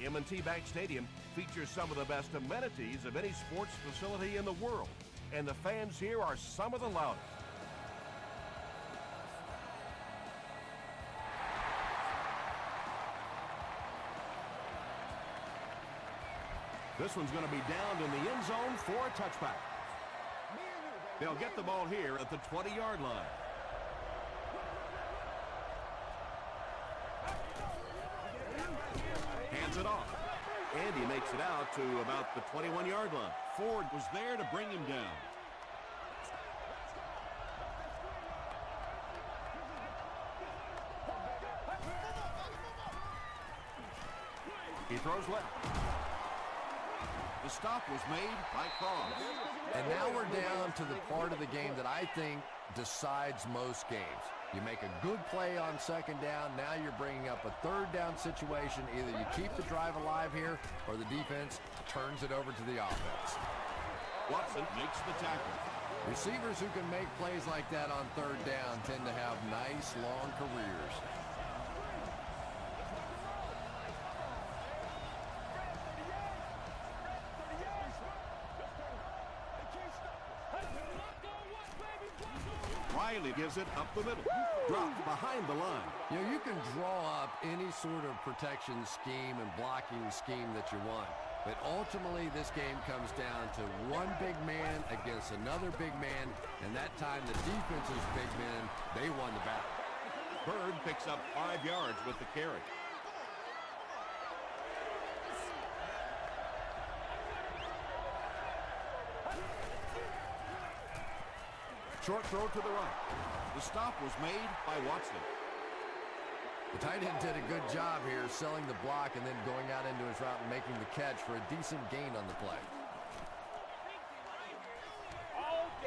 M&T Bank Stadium features some of the best amenities of any sports facility in the world, and the fans here are some of the loudest. This one's going to be downed in the end zone for a touchback. They'll get the ball here at the 20-yard line. Hands it off. And he makes it out to about the 21-yard line. Ford was there to bring him down. He throws left. The stop was made by Cross. And now we're down to the part of the game that I think decides most games. You make a good play on second down, now you're bringing up a third down situation. Either you keep the drive alive here or the defense turns it over to the offense. Watson makes the tackle. Receivers who can make plays like that on third down tend to have nice long careers. Riley gives it up the middle. Dropped behind the line. You know, you can draw up any sort of protection scheme and blocking scheme that you want. But ultimately, this game comes down to one big man against another big man. And that time, the defense's big men, they won the battle. Bird picks up 5 yards with the carry. Short throw to the right. The stop was made by Watson. The tight end did a good job here selling the block and then going out into his route and making the catch for a decent gain on the play.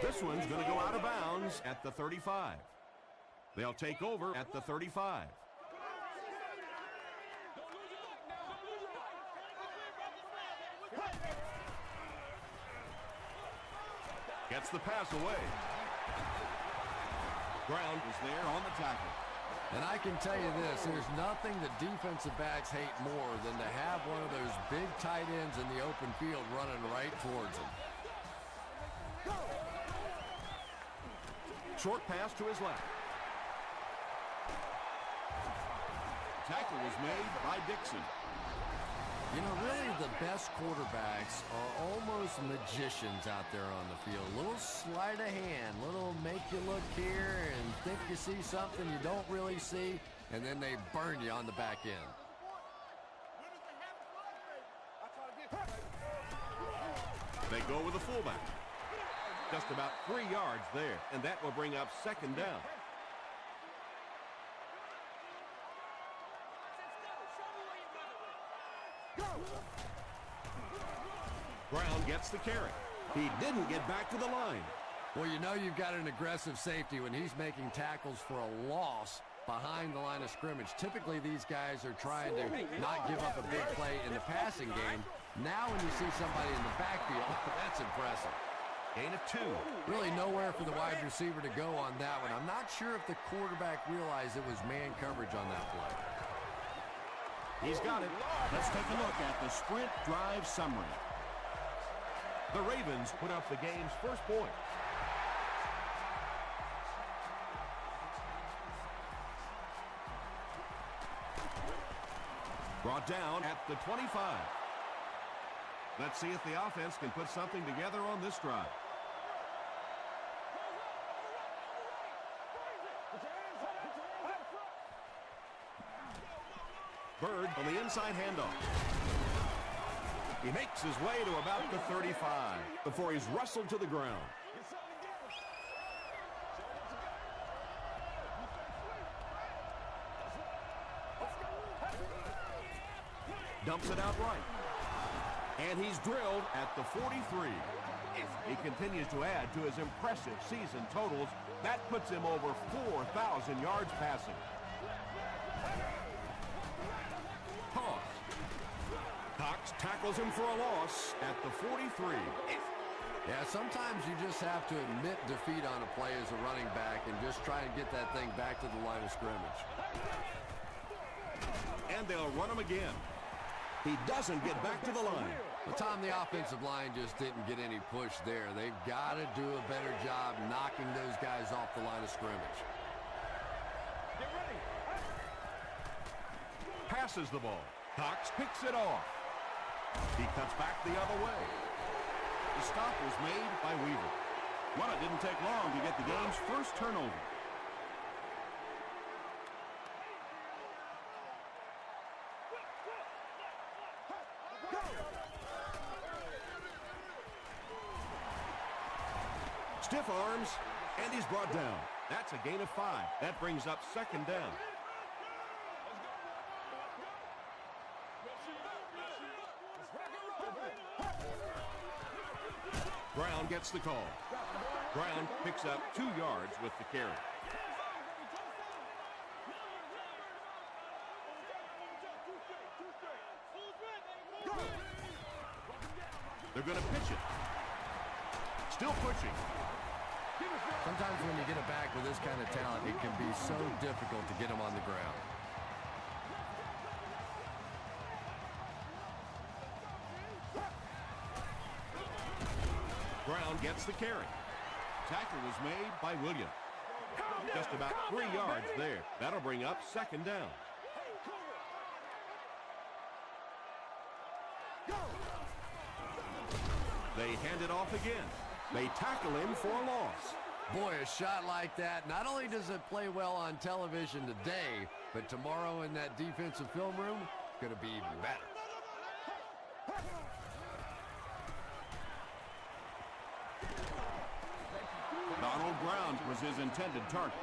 This one's going to go out of bounds at the 35. They'll take over at the 35. Gets the pass away. Brown was there on the tackle. And I can tell you this, there's nothing that defensive backs hate more than to have one of those big tight ends in the open field running right towards them. Short pass to his left. Tackle was made by Dixon. You know, really the best quarterbacks are almost magicians out there on the field. Little sleight of hand, little make you look here and think you see something you don't really see, and then they burn you on the back end. They go with the fullback. Just about 3 yards there, and that will bring up second down. Brown gets the carry. He didn't get back to the line. Well, you know you've got an aggressive safety when he's making tackles for a loss behind the line of scrimmage. Typically, these guys are trying to not give up a big play in the passing game. Now when you see somebody in the backfield, that's impressive. Gain of 2. Really nowhere for the wide receiver to go on that one. I'm not sure if the quarterback realized it was man coverage on that play. He's got it. Let's take a look at the sprint drive summary. The Ravens put up the game's first point. Brought down at the 25. Let's see if the offense can put something together on this drive. Bird on the inside handoff. He makes his way to about the 35 before he's wrestled to the ground. Dumps it out right. And he's drilled at the 43. He continues to add to his impressive season totals. That puts him over 4,000 yards passing. Cox tackles him for a loss at the 43. Yeah, sometimes you just have to admit defeat on a play as a running back and just try and get that thing back to the line of scrimmage. And they'll run him again. He doesn't get back to the line. Well, Tom, the offensive line just didn't get any push there. They've got to do a better job knocking those guys off the line of scrimmage. Passes the ball. Cox picks it off. He cuts back the other way. The stop was made by Weaver. Well, it didn't take long to get the game's first turnover. Stiff arms, and he's brought down. That's a gain of 5. That brings up second down. Brown gets the call. Brown picks up 2 yards with the carry. They're going to pitch it. Still pushing. Sometimes when you get it back with this kind of talent, it can be so difficult to get him on the ground. Brown gets the carry. Tackle was made by Williams. Just about 3 yards there. That'll bring up second down. They hand it off again. They tackle him for a loss. Boy, a shot like that, not only does it play well on television today, but tomorrow in that defensive film room, going to be even better. Donald Brown was his intended target.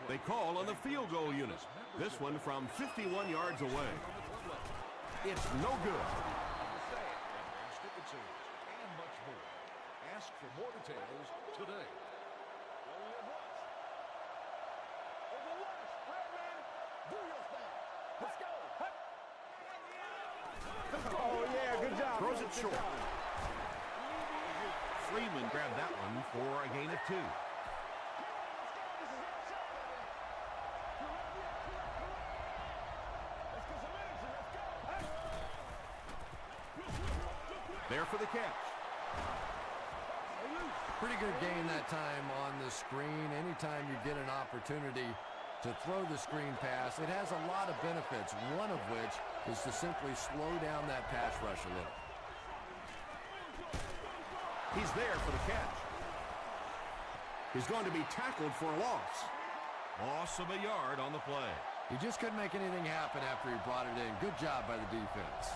They call on the field goal unit. This one from 51 yards away. It's no good. Ask for more details today. Oh, yeah, good job. Throws it short. Freeman grabbed that one for a gain of 2. There for the catch. Pretty good game that time on the screen. Anytime you get an opportunity to throw the screen pass, it has a lot of benefits, one of which is to simply slow down that pass rush a little. He's there for the catch. He's going to be tackled for a loss. Loss of a yard on the play. He just couldn't make anything happen after he brought it in. Good job by the defense.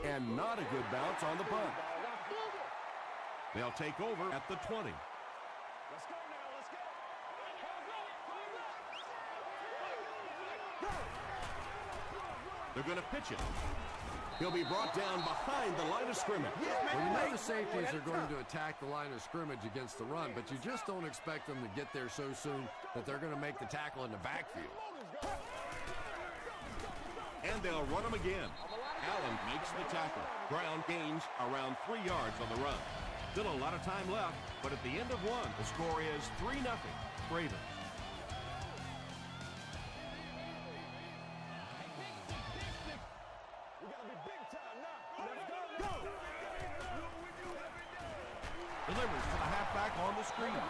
And not a good bounce on the punt. They'll take over at the 20. They're going to pitch it. He'll be brought down behind the line of scrimmage. Well, you know the safeties are going to attack the line of scrimmage against the run, but you just don't expect them to get there so soon that they're going to make the tackle in the backfield. And they'll run him again. Allen makes the tackle. Brown gains around 3 yards on the run. Still a lot of time left, but at the end of one, the score is 3-0 Ravens. Delivers to the halfback on the screen.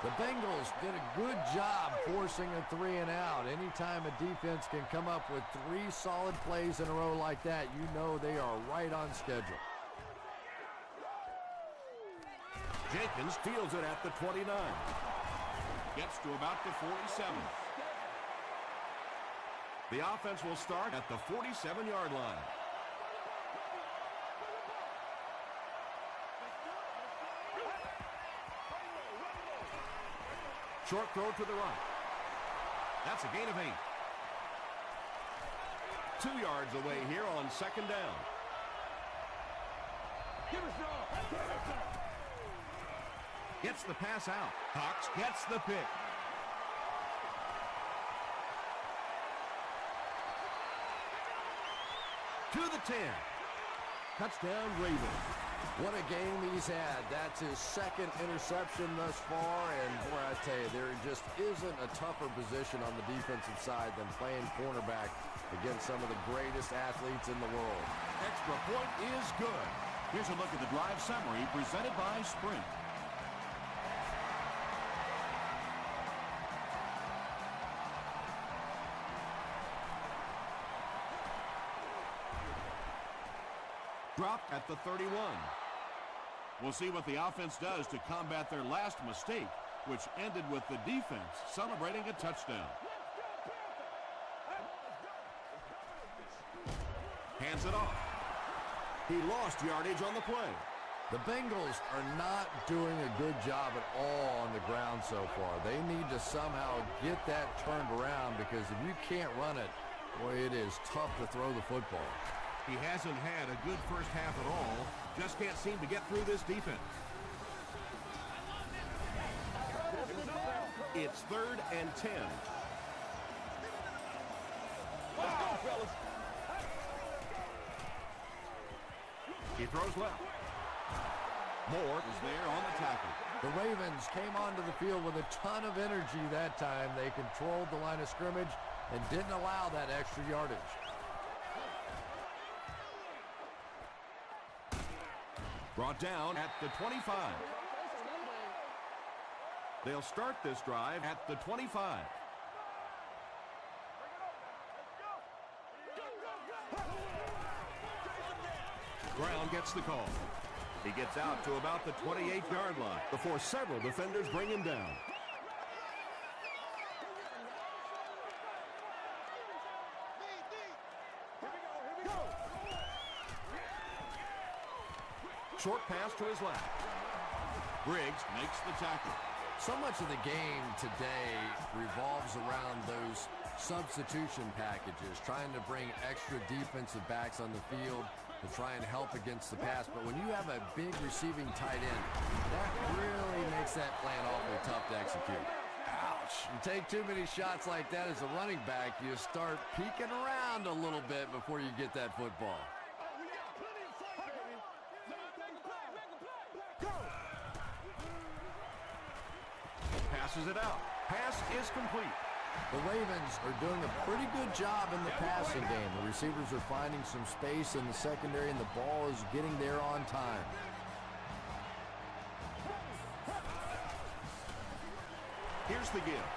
The Bengals did a good job forcing a 3-and-out. Anytime a defense can come up with 3 solid plays in a row like that, you know they are right on schedule. Jenkins fields it at the 29. Gets to about the 47. The offense will start at the 47-yard line. Short throw to the right. That's a gain of 8. 2 yards away here on second down. Gets the pass out. Cox gets the pick. To the 10. Touchdown, Ravens. What a game he's had. That's his second interception thus far, and boy, I tell you, there just isn't a tougher position on the defensive side than playing cornerback against some of the greatest athletes in the world. Extra point is good. Here's a look at the drive summary presented by Sprint. Dropped at the 31. We'll see what the offense does to combat their last mistake, which ended with the defense celebrating a touchdown. Hands it off. He lost yardage on the play. The Bengals are not doing a good job at all on the ground so far. They need to somehow get that turned around, because if you can't run it, boy, it is tough to throw the football. He hasn't had a good first half at all. Just can't seem to get through this defense. It's 3rd and 10. Let's go, fellas. He throws left. Moore Is there on the tackle. The Ravens came onto the field with a ton of energy that time. They controlled the line of scrimmage and didn't allow that extra yardage. brought down at the 25. They'll start this drive at the 25. Brown gets the call. He gets out to about the 28-yard line before several defenders bring him down. Short pass to his left. Briggs makes the tackle. So much of the game today revolves around those substitution packages, trying to bring extra defensive backs on the field to try and help against the pass. But when you have a big receiving tight end, that really makes that plan awfully tough to execute. Ouch. You take too many shots like that as a running back, you start peeking around a little bit before you get that football. Passes it out. Pass is complete. The Ravens are doing a pretty good job in the passing game. The receivers are finding some space in the secondary, and the ball is getting there on time. Here's the give.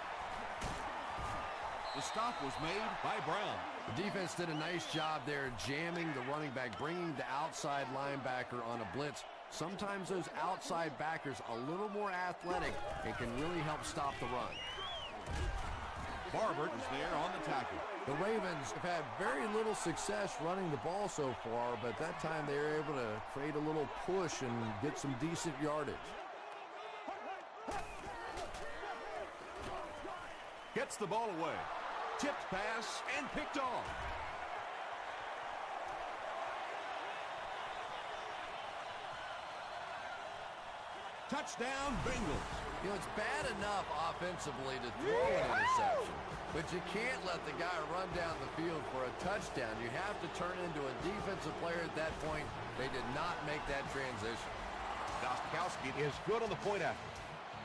The stop was made by Brown. The defense did a nice job there jamming the running back, bringing the outside linebacker on a blitz. Sometimes those outside backers a little more athletic and can really help stop the run. Barber is there on the tackle. The Ravens have had very little success running the ball so far, but that time they were able to create a little push and get some decent yardage. Gets the ball away. Tipped pass and picked off. Touchdown, Bengals. You know, it's bad enough offensively to throw an interception, but you can't let the guy run down the field for a touchdown. You have to turn into a defensive player at that point. They did not make that transition. Gostkowski is good on the point after.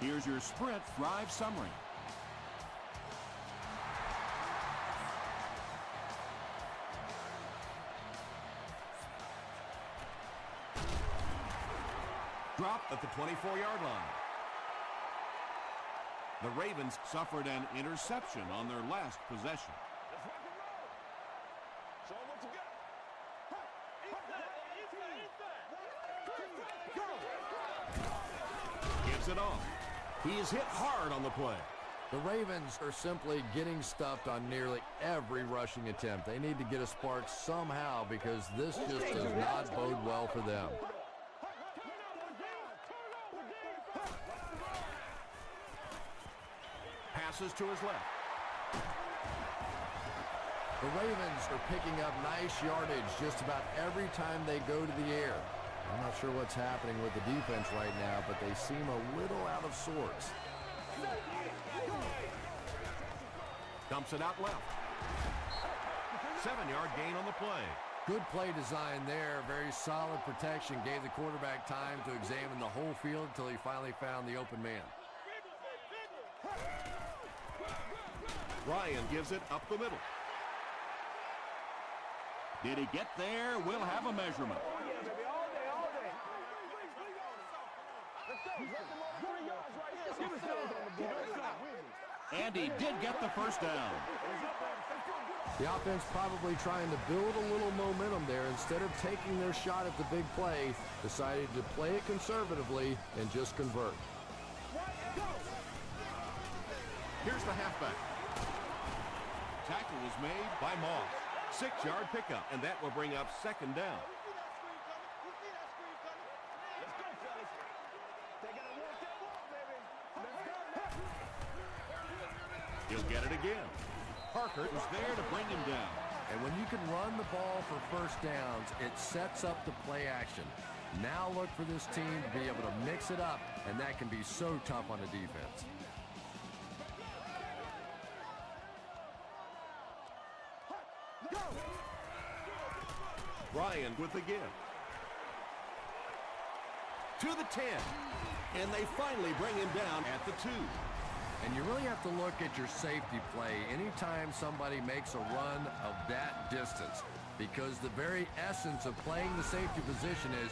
Here's your Sprint drive summary. Dropped at the 24-yard line. The Ravens suffered an interception on their last possession. Gives it off. He's hit hard on the play. The Ravens are simply getting stuffed on nearly every rushing attempt. They need to get a spark somehow because this just does not bode well for them. Passes to his left. The Ravens are picking up nice yardage just about every time they go to the air. I'm not sure what's happening with the defense right now, but they seem a little out of sorts. Dumps it out left. 7-yard gain on the play. Good play design there. Very solid protection. Gave the quarterback time to examine the whole field until he finally found the open man. Ryan gives it up the middle. Did he get there? We'll have a measurement. And he did get the first down. The offense probably trying to build a little momentum there. Instead of taking their shot at the big play, decided to play it conservatively and just convert. Here's the halfback. Tackle was made by Moss. 6-yard pickup, and that will bring up second down. He'll get it again. Parker was there to bring him down. And when you can run the ball for first downs, it sets up the play action. Now look for this team to be able to mix it up, and that can be so tough on the defense. Ryan with the give. To the 10. And they finally bring him down at the 2. And you really have to look at your safety play anytime somebody makes a run of that distance, because the very essence of playing the safety position is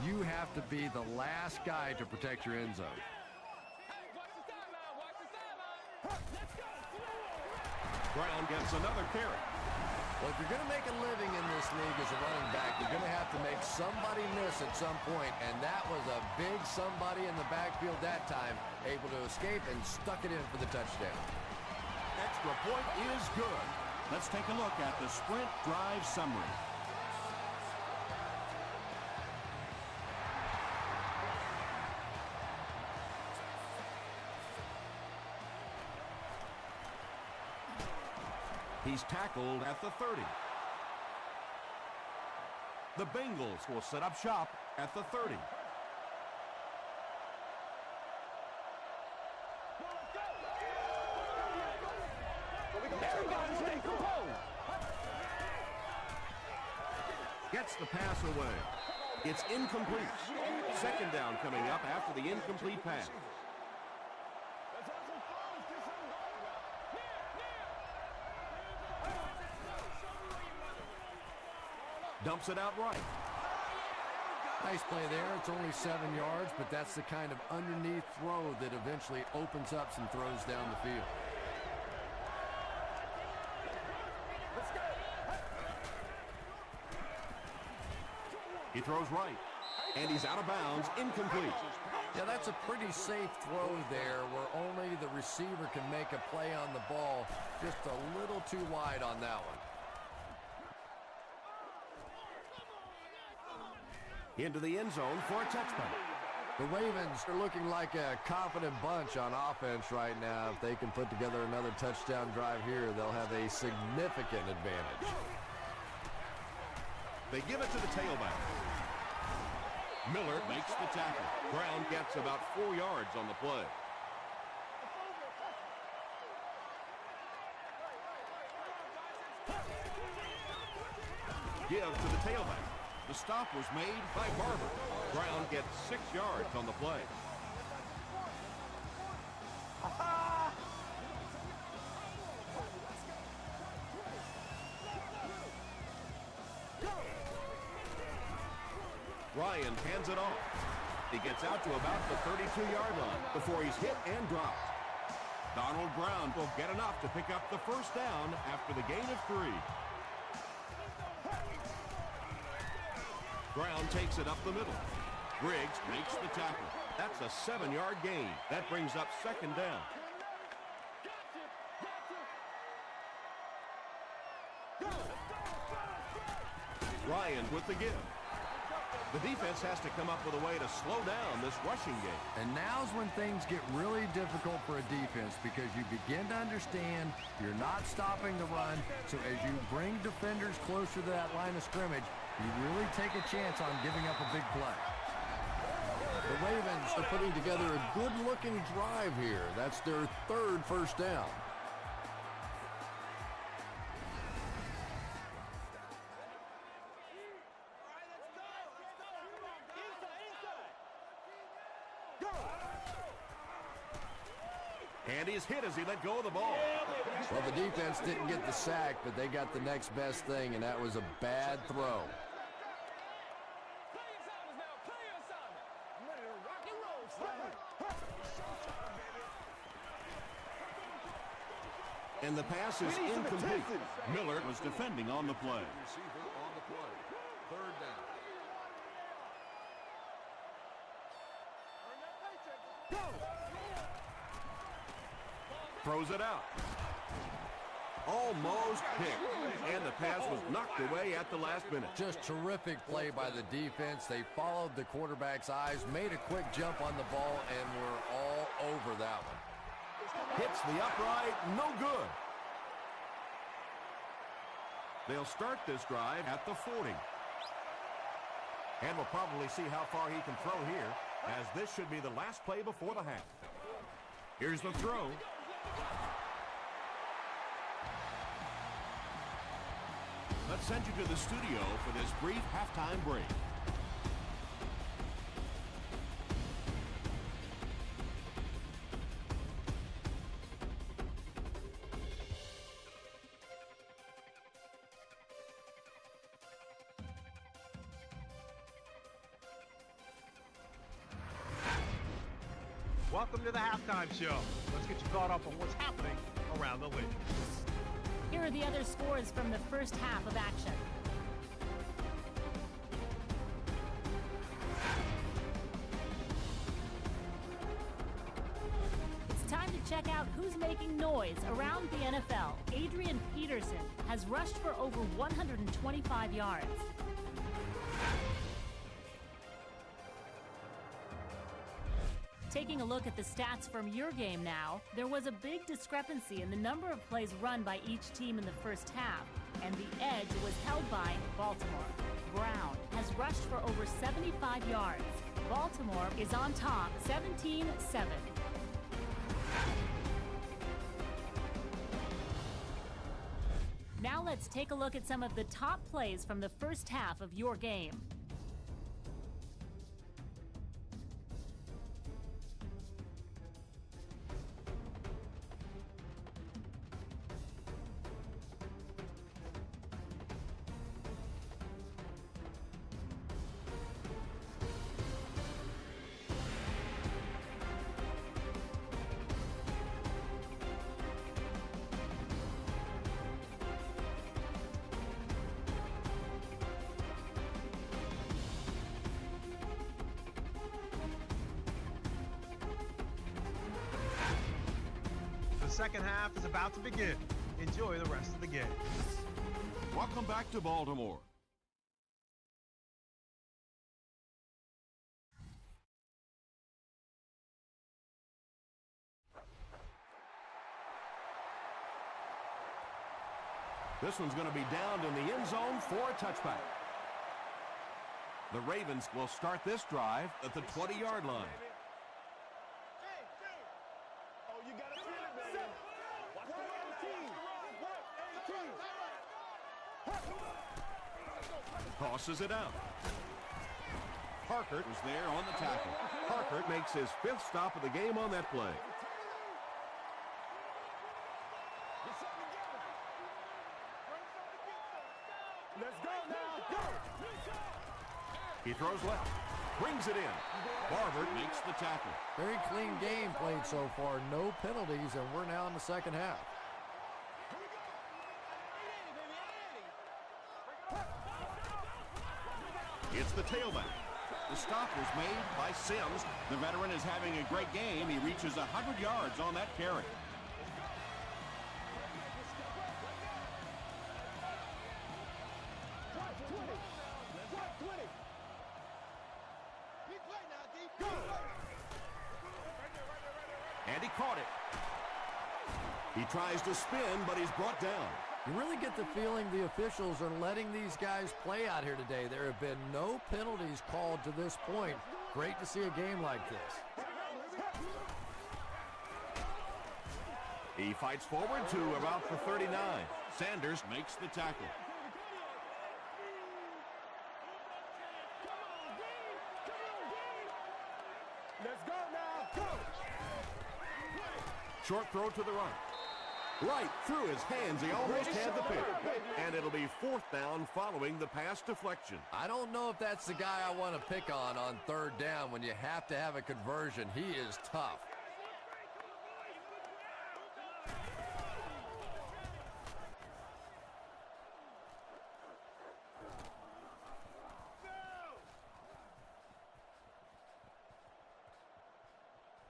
you have to be the last guy to protect your end zone. Brown gets another carry. Well, if you're going to make a living in this league as a running back, you're going to have to make somebody miss at some point, and that was a big somebody in the backfield that time, able to escape and stuck it in for the touchdown. Extra point is good. Let's take a look at the sprint drive summary. He's tackled at the 30. The Bengals will set up shop at the 30. Gets the pass away. It's incomplete. Second down coming up after the incomplete pass. Dumps it out right. Nice play there. It's only 7 yards, but that's the kind of underneath throw that eventually opens up some throws down the field. He throws right, and he's out of bounds, incomplete. Yeah, that's a pretty safe throw there where only the receiver can make a play on the ball. Just a little too wide on that one. Into the end zone for a touchdown. The Ravens are looking like a confident bunch on offense right now. If they can put together another touchdown drive here, they'll have a significant advantage. They give it to the tailback. Miller makes the tackle. Brown gets about 4 yards on the play. Give to the tailback. The stop was made by Barber. Brown gets 6 yards on the play. Ryan hands it off. He gets out to about the 32-yard line before he's hit and dropped. Donald Brown will get enough to pick up the first down after the gain of 3. Brown takes it up the middle. Briggs makes the tackle. That's a 7-yard gain. That brings up second down. Ryan with the give. The defense has to come up with a way to slow down this rushing game. And now's when things get really difficult for a defense, because you begin to understand you're not stopping the run. So as you bring defenders closer to that line of scrimmage, you really take a chance on giving up a big play. The Ravens are putting together a good-looking drive here. That's their 3rd first down. And he's hit as he let go of the ball. Well, the defense didn't get the sack, but they got the next best thing, and that was a bad throw. And the pass is incomplete. Miller was defending on the play. Receiver on the play. Third down. Throws it out. Almost hit. And the pass was knocked away at the last minute. Just terrific play by the defense. They followed the quarterback's eyes, made a quick jump on the ball, and were all over that one. Hits the upright, no good. They'll start this drive at the 40. And we'll probably see how far he can throw here, as this should be the last play before the half. Here's the throw. Let's send you to the studio for this brief halftime break. Welcome to the halftime show. Let's get you caught up on what's happening around the league. Here are the other scores from the first half of action. It's time to check out who's making noise around the NFL. Adrian Peterson has rushed for over 125 yards. Taking a look at the stats from your game now, there was a big discrepancy in the number of plays run by each team in the first half, and the edge was held by Baltimore. Brown has rushed for over 75 yards. Baltimore is on top, 17-7. Now let's take a look at some of the top plays from the first half of your game. The second half is about to begin. Enjoy the rest of the game. Welcome back to Baltimore. This one's going to be downed in the end zone for a touchback. The Ravens will start this drive at the 20-yard line. Tosses it out. Harkert Was there on the tackle. Harkert makes his 5th stop of the game on that play. Let's go now. Go. He throws left. Brings it in. Barber makes the tackle. Very clean game played so far. No penalties, and we're now in the second half. It's the tailback. The stop was made by Sims. The veteran is having a great game. He reaches 100 yards on that carry. And he caught it. He tries to spin, but he's brought down. You really get the feeling the officials are letting these guys play out here today. There have been no penalties called to this point. Great to see a game like this. He fights forward to about the 39. Sanders makes the tackle. Let's go now. Go. Short throw to the right. Right through his hands. He almost had the pick. And it'll be 4th down following the pass deflection. I don't know if that's the guy I want to pick on 3rd down when you have to have a conversion. He is tough.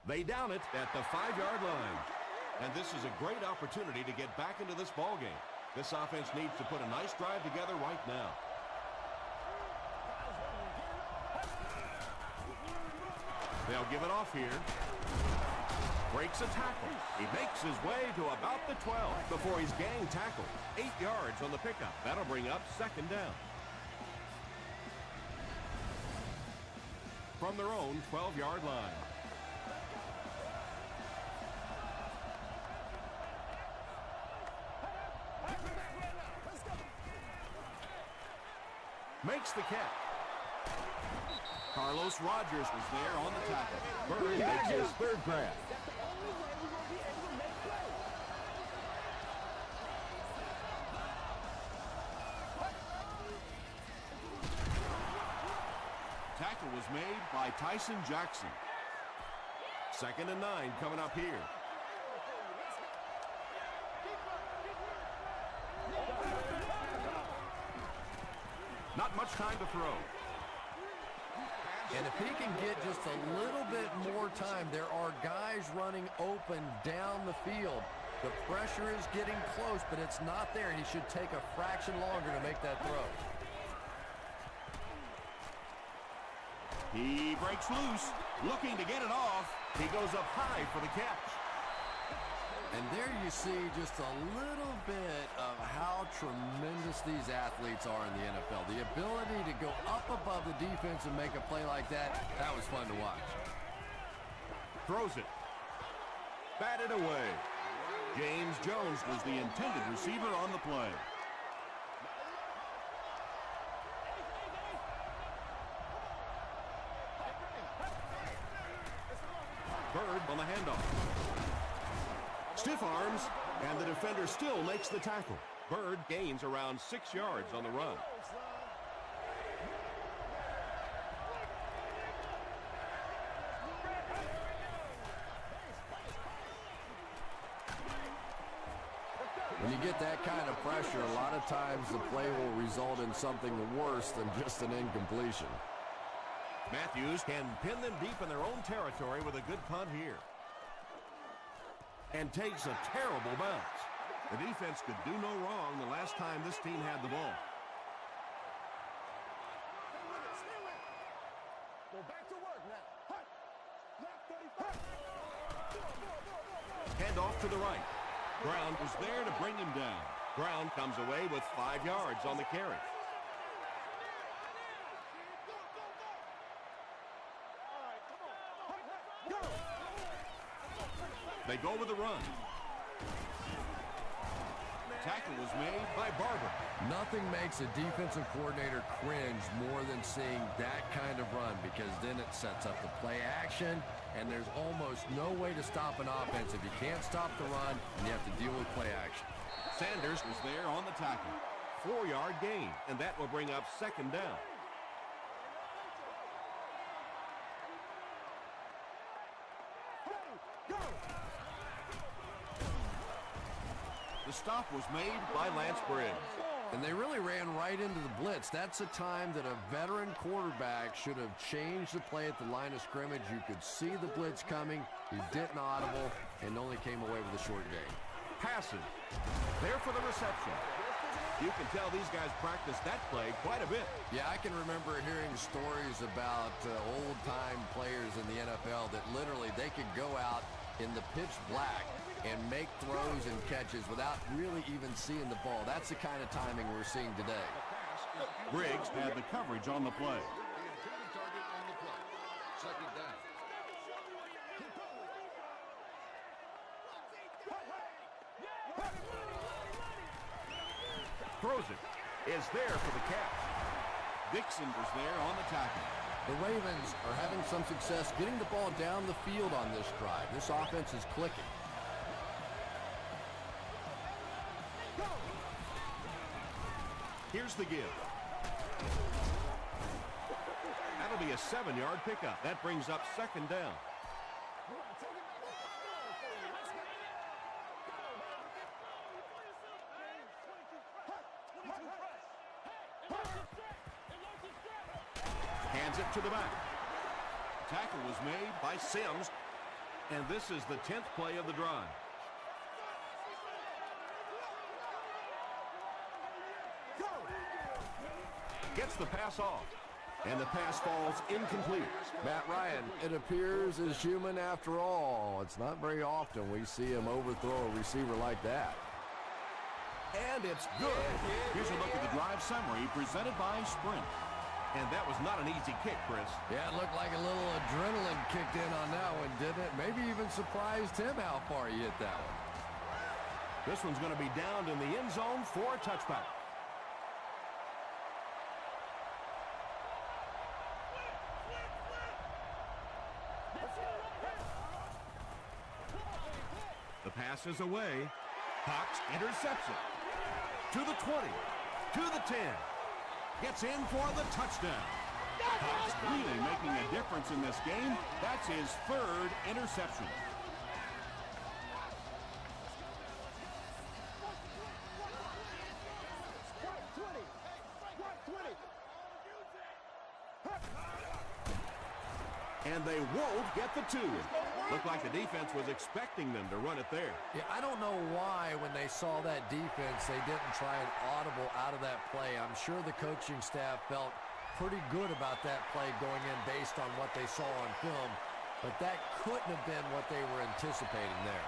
They down it at the 5-yard line. And this is a great opportunity to get back into this ballgame. This offense needs to put a nice drive together right now. They'll give it off here. Breaks a tackle. He makes his way to about the 12 before he's gang tackled. 8 yards on the pickup. That'll bring up 2nd down. From their own 12-yard line. Makes the catch. Carlos Rogers was there on the tackle. Bird makes his 3rd grab. Tackle was made by Tyson Jackson. 2nd and 9 coming up here. Not much time to throw. And if he can get just a little bit more time, there are guys running open down the field. The pressure is getting close, but it's not there. He should take a fraction longer to make that throw. He breaks loose, looking to get it off. He goes up high for the catch. And there you see just a little bit of how tremendous these athletes are in the NFL. The ability to go up above the defense and make a play like that, that was fun to watch. Throws it. Batted away. James Jones was the intended receiver on the play. Bird on the handoff. Stiff arms, and the defender still makes the tackle. Bird gains around 6 yards on the run. When you get that kind of pressure, a lot of times the play will result in something worse than just an incompletion. Matthews can pin them deep in their own territory with a good punt here. And takes a terrible bounce. The defense could do no wrong the last time this team had the ball. Go back to work now. Left 35. Hand off to the right. Brown was there to bring him down. Brown comes away with 5 yards on the carry. They go with the run. Tackle was made by Barber. Nothing makes a defensive coordinator cringe more than seeing that kind of run, because then it sets up the play action, and there's almost no way to stop an offense if you can't stop the run and you have to deal with play action. Sanders was there on the tackle. 4-yard gain, and that will bring up 2nd down. The stop was made by Lance Briggs. And they really ran right into the blitz. That's a time that a veteran quarterback should have changed the play at the line of scrimmage. You could see the blitz coming. He didn't audible and only came away with a short gain. Passes. There for the reception. You can tell these guys practice that play quite a bit. Yeah, I can remember hearing stories about old-time players in the NFL that literally they could go out in the pitch black and make throws and catches without really even seeing the ball. That's the kind of timing we're seeing today. Briggs had the coverage on the play. Target on the play. 2nd down. Throws it. Is there for the catch. Dixon was there on the tackle. The Ravens are having some success getting the ball down the field on this drive. This offense is clicking. Here's the give. That'll be a 7-yard pickup. That brings up second down. Hands it to the back. Tackle was made by Sims, and this is the 10th play of the drive. Gets the pass off, and the pass falls incomplete. Matt Ryan, it appears, is human after all. It's not very often we see him overthrow a receiver like that. And it's good. Here's a look at the drive summary presented by Sprint. And that was not an easy kick, Chris. Yeah, it looked like a little adrenaline kicked in on that one, didn't it? Maybe even surprised him how far he hit that one. This one's going to be downed in the end zone for a touchback. The pass is away. Cox intercepts it. To the 20. To the 10. Gets in for the touchdown. Cox really making a difference in this game. That's his third interception. And they won't get the 2. Looked like the defense was expecting them to run it there. Yeah, I don't know why when they saw that defense, they didn't try an audible out of that play. I'm sure the coaching staff felt pretty good about that play going in based on what they saw on film, but that couldn't have been what they were anticipating there.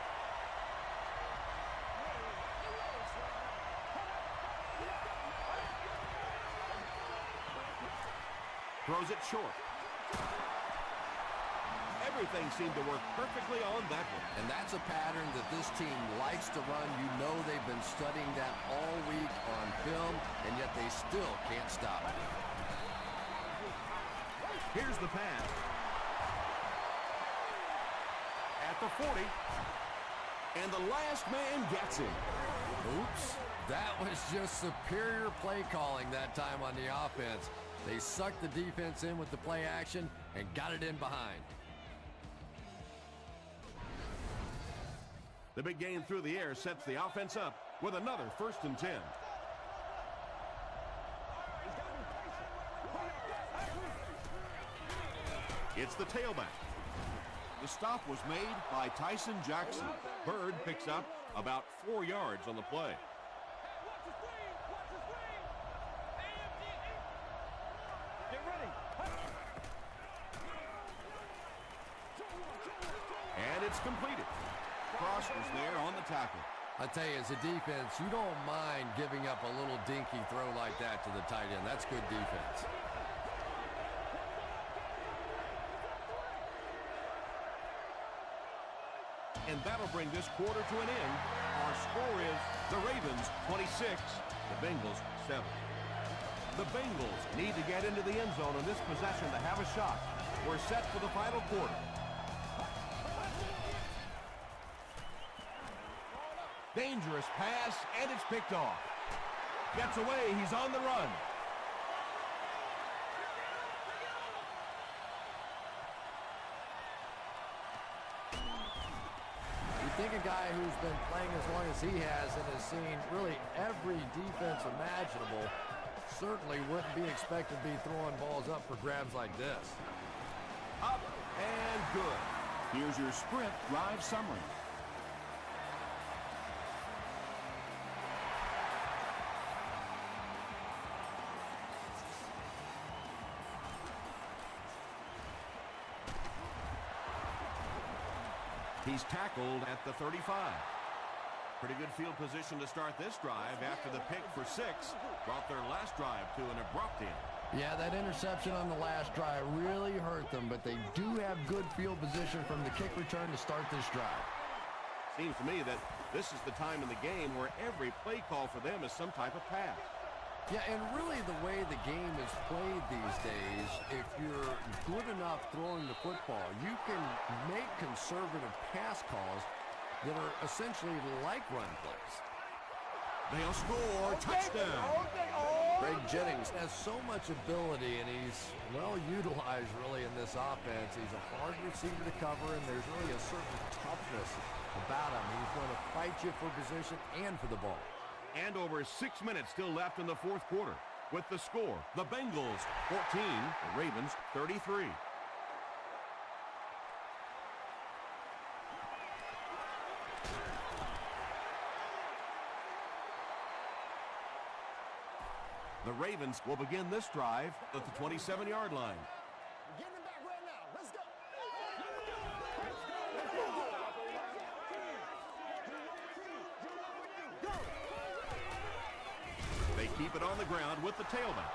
Throws it short. Everything seemed to work perfectly on that one. And that's a pattern that this team likes to run. You know they've been studying that all week on film, and yet they still can't stop it. Here's the pass. At the 40. And the last man gets him. Oops. That was just superior play calling that time on the offense. They sucked the defense in with the play action and got it in behind. The big gain through the air sets the offense up with another 1st and 10. It's the tailback. The stop was made by Tyson Jackson. Bird picks up about 4 yards on the play. And it's completed. Cross was there on the tackle. I tell you, as a defense, you don't mind giving up a little dinky throw like that to the tight end. That's good defense. And that'll bring this quarter to an end. Our score is the Ravens 26, the Bengals 7. The Bengals need to get into the end zone on this possession to have a shot. We're set for the final quarter. Dangerous pass, and it's picked off. Gets away, he's on the run. You think a guy who's been playing as long as he has and has seen really every defense imaginable certainly wouldn't be expected to be throwing balls up for grabs like this. Up and good. Here's your Sprint drive summary. He's tackled at the 35. Pretty good field position to start this drive after the pick for 6 brought their last drive to an abrupt end. Yeah, that interception on the last drive really hurt them, but they do have good field position from the kick return to start this drive. Seems to me that this is the time in the game where every play call for them is some type of pass. Yeah, and really the way the game is played these days, if you're good enough throwing the football, you can make conservative pass calls that are essentially like run plays. They'll score. Touchdown. Greg Jennings has so much ability, and he's well utilized really in this offense. He's a hard receiver to cover, and there's really a certain toughness about him. He's going to fight you for position and for the ball. And over 6 minutes still left in the fourth quarter. With the score, the Bengals 14, the Ravens 33. The Ravens will begin this drive at the 27-yard line. Getting it back right now. Let's go. They keep it on the ground with the tailback.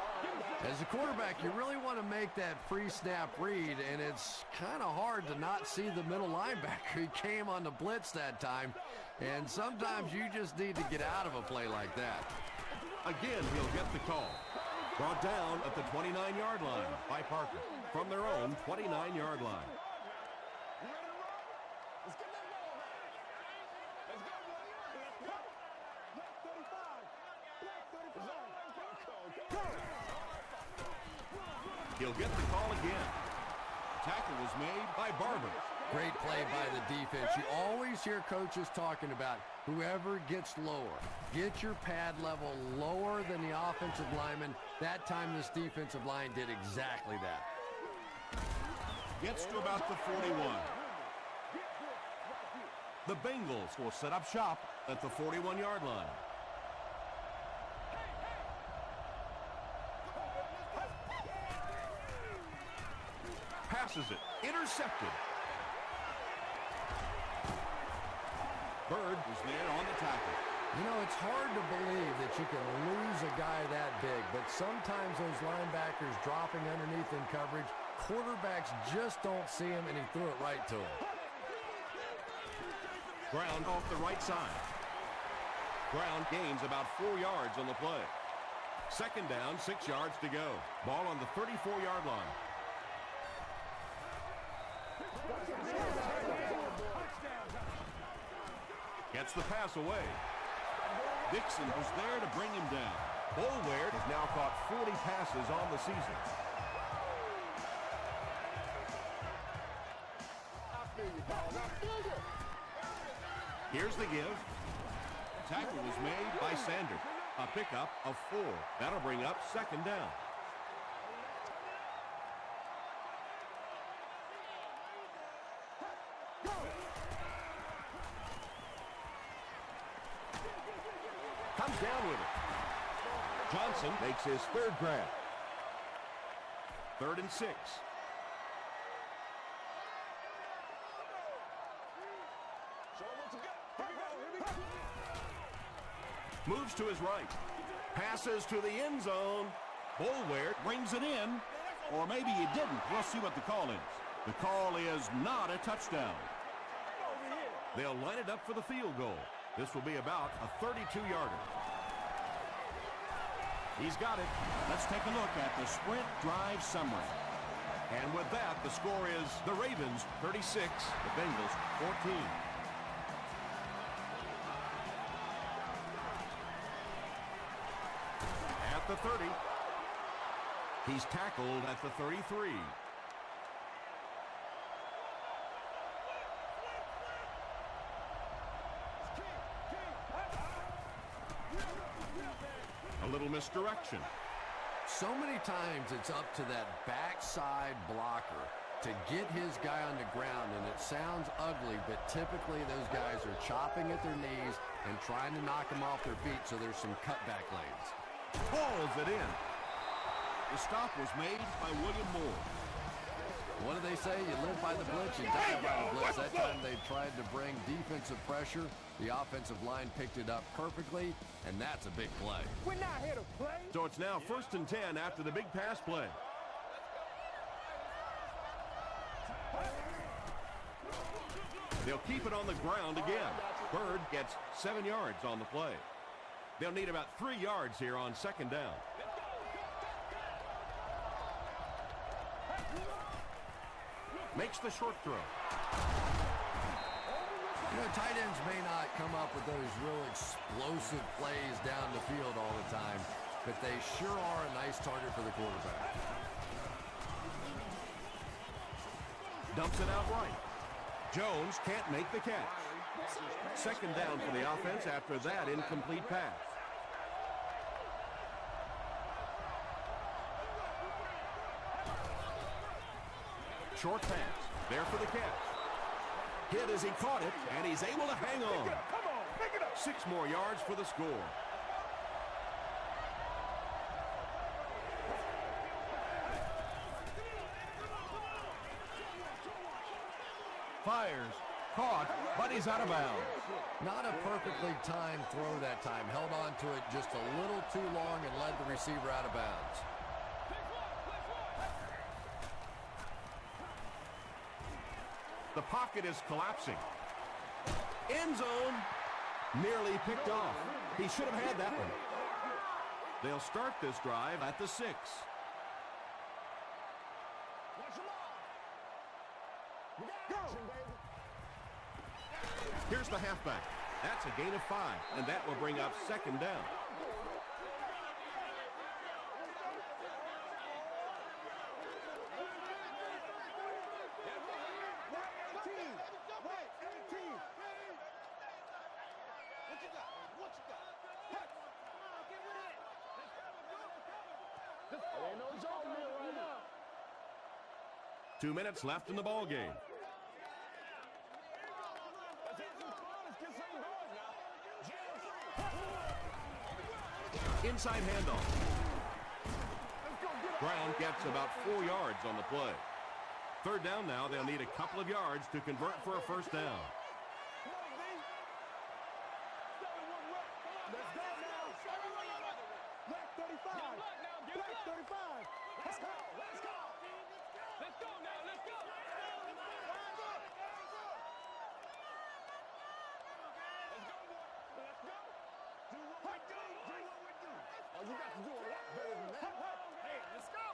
As a quarterback, you really want to make that pre-snap read, and it's kind of hard to not see the middle linebacker. He came on the blitz that time, and sometimes you just need to get out of a play like that. Again, he'll get the call. Brought down at the 29-yard line by Parker from their own 29-yard line. Let's get that ball back. Let's go. Black 35. Black 35. He'll get the call again. Tackle was made by Barber. Great play by the defense. You always hear coaches talking about whoever gets lower. Get your pad level lower than the offensive lineman. That time this defensive line did exactly that. Gets to about the 41. The Bengals will set up shop at the 41-yard line. Passes it. Intercepted. Bird is there on the tackle. You know, it's hard to believe that you can lose a guy that big, but sometimes those linebackers dropping underneath in coverage, quarterbacks just don't see him, and he threw it right to him. Ground off the right side. Ground gains about 4 yards on the play. Second down, 6 yards to go. Ball on the 34-yard line. Gets the pass away. Dixon was there to bring him down. Boulware has now caught 40 passes on the season. Here's the give. Tackle was made by Sanders. A pickup of 4. That'll bring up second down. Comes down with it. Johnson makes his third grab. 3rd and 6. Moves to his right. Passes to the end zone. Boulware brings it in. Or maybe he didn't. We'll see what the call is. The call is not a touchdown. They'll line it up for the field goal. This will be about a 32-yarder. He's got it. Let's take a look at the sprint drive summary. And with that, the score is the Ravens 36, the Bengals 14. At the 30. He's tackled at the 33. A little misdirection. So many times it's up to that backside blocker to get his guy on the ground, and it sounds ugly, but typically those guys are chopping at their knees and trying to knock them off their feet, so there's some cutback lanes. Pulls it in. The stop was made by William Moore. What do they say? You live by the blitz, you die by the blitz. That time they tried to bring defensive pressure. The offensive line picked it up perfectly, and that's a big play. We're not here to play. So it's now 1st and 10 after the big pass play. They'll keep it on the ground again. Bird gets 7 yards on the play. They'll need about 3 yards here on second down. Makes the short throw. You know, tight ends may not come up with those real explosive plays down the field all the time, but they sure are a nice target for the quarterback. Dumps it out right. Jones can't make the catch. Second down for the offense after that incomplete pass. Short pass. There for the catch. Hit as he caught it, and he's able to hang on. 6 more yards for the score. Fires. Caught, but he's out of bounds. Not a perfectly timed throw that time. Held on to it just a little too long and led the receiver out of bounds. The pocket is collapsing. End zone. Nearly picked off. He should have had that one. They'll start this drive at the 6. Here's the halfback. That's a gain of 5, and that will bring up second down. Two minutes left in the ball game. Inside handoff. Brown gets about 4 yards on the play. Third down now. They'll need a couple of yards to convert for a first down. You got to do a lot better than that. Hey, let's go.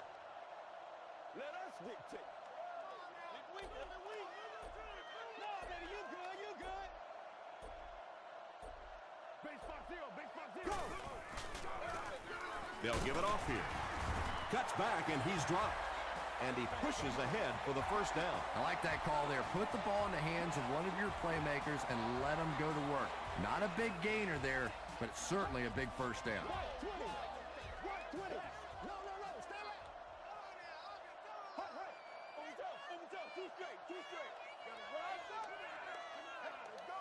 Let us dictate. No, baby, you good, you good. Base spot zero, base spot zero. Go. They'll give it off here. Cuts back, and he's dropped. And he pushes ahead for the first down. I like that call there. Put the ball in the hands of one of your playmakers and let them go to work. Not a big gainer there, but it's certainly a big first down. 20. No, stay back. Hey. Too straight. Gotta rise up. Hey, let's go.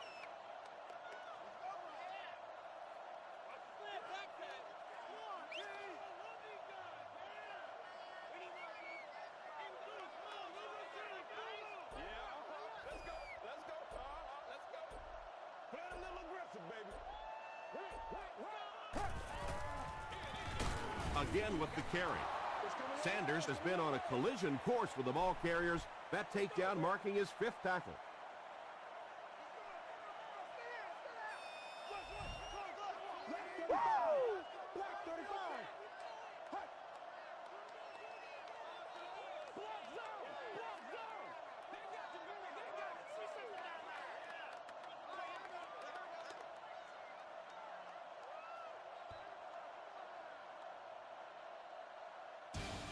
Play a little aggressive, baby. Again with the carry. Sanders has been on a collision course with the ball carriers. That takedown marking his 5th tackle. Black 35.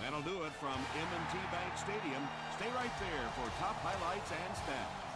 That'll do it from M&T Bank Stadium. Stay right there for top highlights and stats.